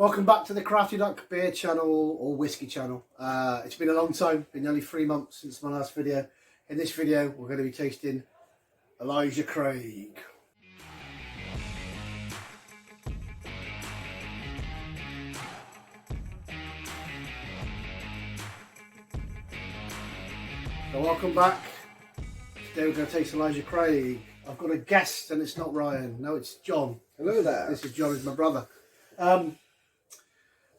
Welcome back to the Crafty Duck Beer channel or Whiskey channel. It's been a long time, been nearly 3 months since my last video. In this video we're going to be tasting Elijah Craig. So welcome back. Today we're going to taste Elijah Craig. I've got a guest and it's not Ryan, no, it's John. Hello there. This is John, is my brother.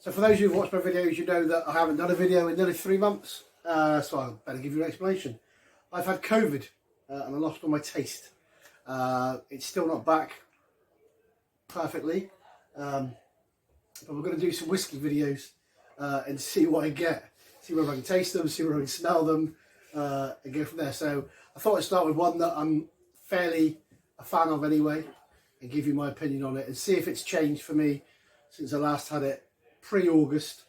So for those of you who've watched my videos, you know that I haven't done a video in nearly 3 months, so I better give you an explanation. I've had COVID and I lost all my taste. It's still not back perfectly, but we're going to do some whiskey videos and see what I get. See whether I can taste them, see whether I can smell them, and go from there. So I thought I'd start with one that I'm fairly a fan of anyway, and give you my opinion on it and see if it's changed for me since I last had it pre-August.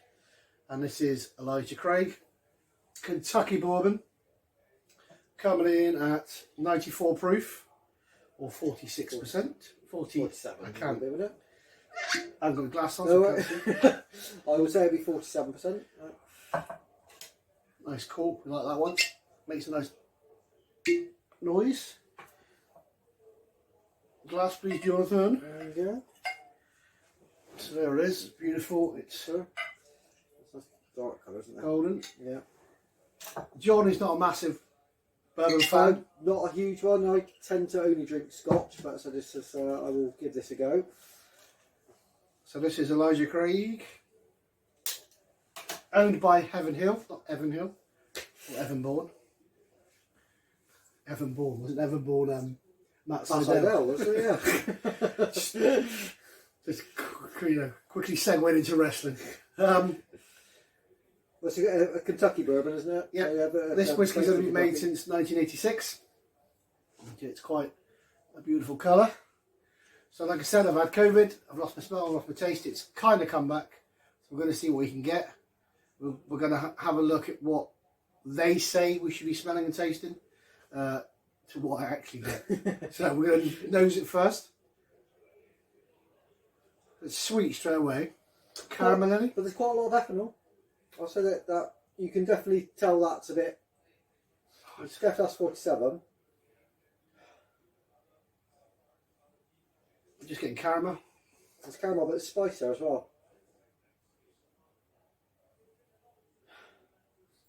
And this is Elijah Craig Kentucky Bourbon, coming in at 94 proof or 46%. 47. I can't do it. I haven't got a glass on. No, So I can't see. I would say it'd be 47%. Nice cork, we like that one. Makes a nice noise. Glass please, Jonathan. There you go. So there it is, beautiful. It's That's dark colour, isn't it? golden. Yeah. John is not a massive bourbon fan. Not a huge one. I tend to only drink Scotch, but so this is, I will give this a go. So this is Elijah Craig, owned by Heaven Hill, not Evan Hill, or Evanbourne. Evanbourne, wasn't Evanbourne Matt Seidel? Was it? Yeah. Just quickly segued into wrestling. Well, it's a Kentucky bourbon, isn't it? Yeah. So This whiskey's only been made since 1986. It's quite a beautiful colour. So like I said, I've had COVID, I've lost my smell, I've lost my taste. It's kind of come back. So we're going to see what we can get. We're going to have a look at what they say we should be smelling and tasting to what I actually get. So we're going to nose it first. It's sweet straight away. Caramelly. But there's quite a lot of ethanol. I'll say that you can definitely tell that's a bit. It's definitely that's 47. We're just getting caramel. There's caramel, but it's spice there as well.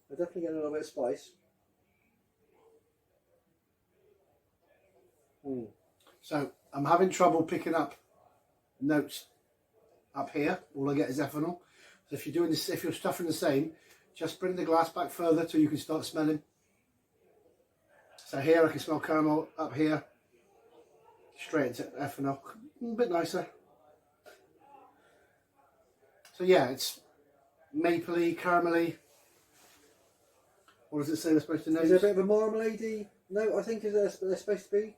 We're definitely getting a little bit of spice. So I'm having trouble picking up notes up here. All I get is ethanol. So if you're doing this, if you're stuffing the same, just bring the glass back further till you can start smelling. So here I can smell caramel, up here straight into ethanol, a bit nicer. So yeah, it's mapley, caramelly. What does it say they're supposed to know? Is there a bit of a marmalade-y note, I think, is they're supposed to be?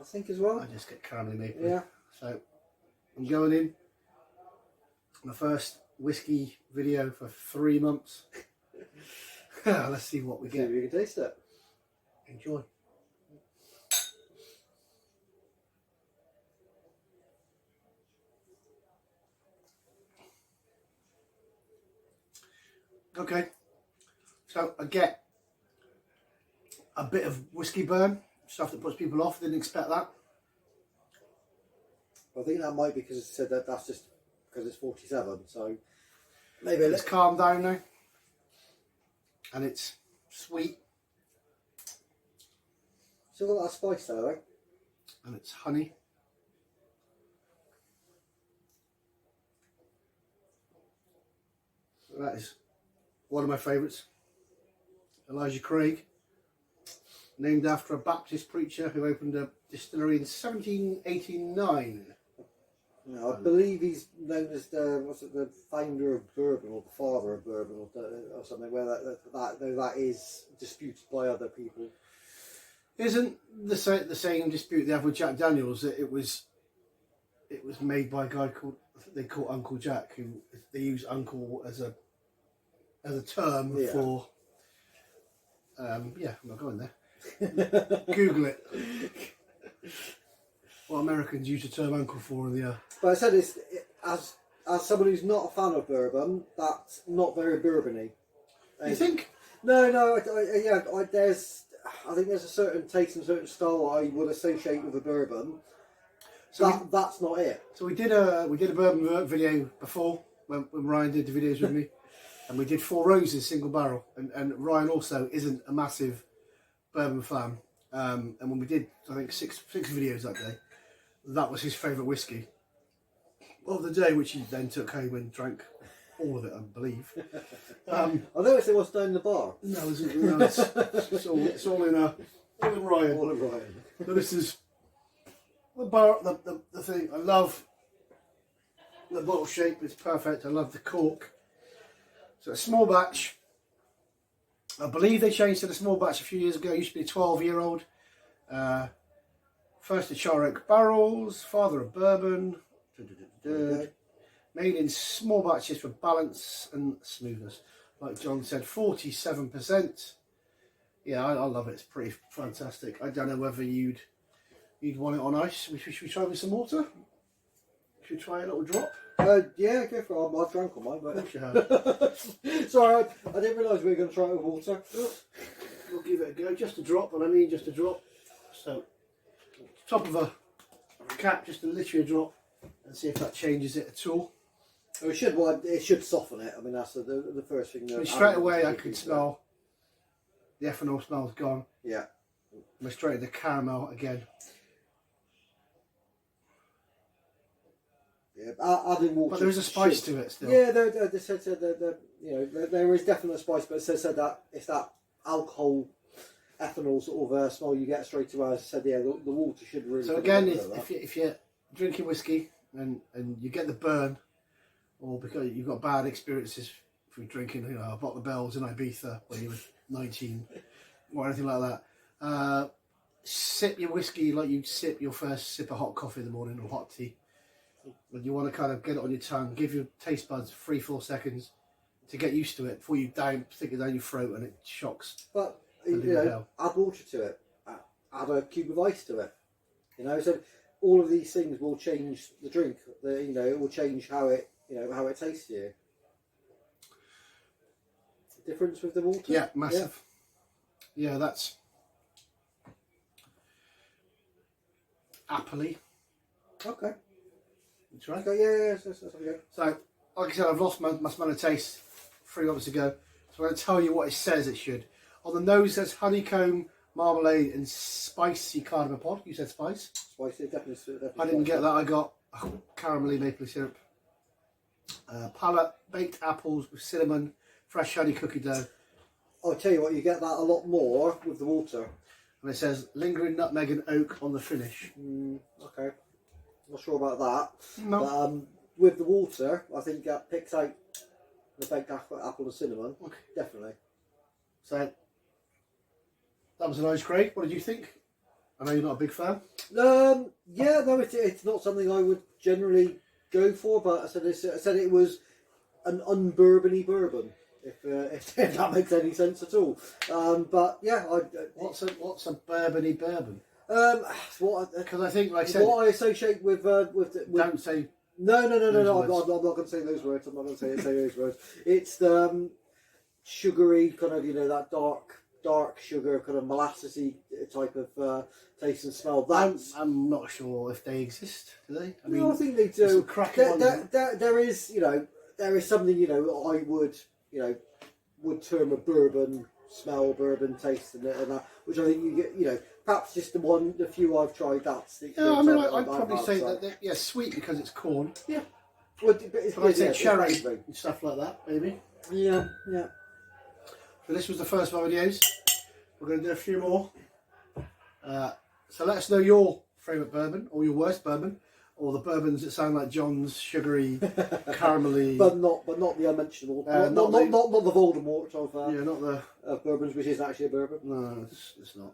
I think as well. I just get caramelly maple. Yeah. So I'm going in. My first whiskey video for 3 months. Let's see what we See get. if you can taste it. Enjoy. Okay, so I get a bit of whiskey burn, stuff that puts people off. Didn't expect that. I think that might be because it said that that's just because it's 47. So maybe It's calmed down now, and it's sweet, still got that spice there, though. and it's honey. So that is one of my favourites. Elijah Craig, named after a Baptist preacher who opened a distillery in 1789. No, I believe he's known as the founder of Bourbon or the father of Bourbon or something. Where that is disputed by other people. Isn't the same dispute they have with Jack Daniels that it was made by a guy called, they call Uncle Jack, who they use uncle as a term for yeah, I'm not going there. Google it. What Americans use the term uncle for in the But I said as as someone who's not a fan of bourbon, that's not very bourbony. You think? No, I think there's a certain taste and certain style I would associate with a bourbon. So that's not it. So we did a bourbon video before when Ryan did the videos with me, and we did Four Roses single barrel, and Ryan also isn't a massive bourbon fan. And when we did, I think six videos that day, that was his favourite whiskey of the day, which he then took home and drank all of it, I believe. I noticed there was down in the bar. No, it's all in Ryan. All in Ryan. So this is the bar, the thing. I love the bottle shape. It's perfect. I love the cork. So a small batch. I believe they changed to the small batch a few years ago. It used to be a 12-year-old. First to char oak barrels. Father of bourbon. Made in small batches for balance and smoothness. Like John said, 47%. Yeah, I love it. It's pretty fantastic. I don't know whether you'd want it on ice. Should we try with some water? Should we try a little drop? Yeah, go for it. I've drank on mine. But... Of course you have. Sorry, I didn't realise we were going to try it with water. We'll give it a go. Just a drop, and I mean just a drop. So, top of a cap, just literally a drop, and see if that changes it at all. It should soften it. I mean, that's the first thing. Straight away, I could smell the ethanol smell's gone. Yeah. And straight to the caramel again. Yeah, adding water. But there is a spice to it still. Yeah, there is definitely a spice, but it said that it's that alcohol, ethanol sort of smell you get straight away. As I said, yeah, the water should really. So again, if you're drinking whiskey and you get the burn, or because you've got bad experiences from drinking, a bottle of Bells in Ibiza when you were 19 or anything like that, sip your whiskey like you sip your first sip of hot coffee in the morning or hot tea. When you want to kind of get it on your tongue, give your taste buds 3-4 seconds to get used to it before you stick it down your throat and it shocks. But add water to it, add a cube of ice to it. So all of these things will change the drink. It will change how it tastes to you. Difference with the water? Yeah, massive. Yeah, that's appley. Okay. That's right. Okay, yeah, that's okay. So, like I said, I've lost my smell of taste 3 months ago. So I'm going to tell you what it says it should. On the nose says honeycomb, marmalade and spicy cardamom pod. You said spice? Spicy, definitely. I didn't get that. I got caramelly maple syrup. Palate, baked apples with cinnamon, fresh honey cookie dough. I'll tell you what, you get that a lot more with the water. And it says lingering nutmeg and oak on the finish. Okay. Not sure about that. No. But with the water, I think that picks out the baked apple and cinnamon. Okay. Definitely. So, that was a nice Craig. What did you think? I know you're not a big fan. Yeah, no, it's not something I would generally go for, but I said it was an unbourbony bourbon, if that makes any sense at all. But yeah, what's a bourbony bourbon? Because I think, like I said, what I associate with don't say. No. I'm not going to say those words. I'm not going to say those words. It's the sugary kind of, that dark sugar kind of molassesy type of taste and smell. I'm not sure if they exist. Do they? I think they do. There is something I would term a bourbon smell, bourbon taste, and that, which I think you get. Perhaps just the few I've tried. That's the I'd probably say that sweet because it's corn. Yeah. Well, but I'd say cherry and stuff like that, maybe. Yeah. So this was the first of our videos. We're going to do a few more. So let us know your favourite bourbon or your worst bourbon, or the bourbons that sound like John's sugary, caramelly. But not the unmentionable. Not the Voldemort of not the bourbons, which isn't actually a bourbon. No, it's not.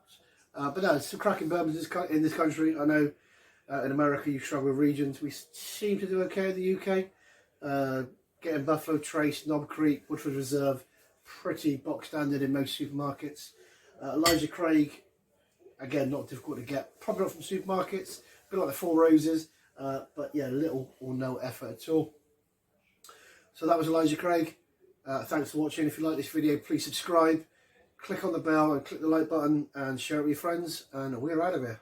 But no, it's some cracking bourbons in this country. I know in America you struggle with regions. We seem to do okay in the UK. Getting Buffalo Trace, Knob Creek, Woodford Reserve, pretty box standard in most supermarkets. Elijah Craig, again, not difficult to get. Probably not from supermarkets, a bit like the Four Roses, but yeah, little or no effort at all. So that was Elijah Craig. Thanks for watching. If you like this video, please subscribe, click on the bell and click the like button and share it with your friends, and we're out of here.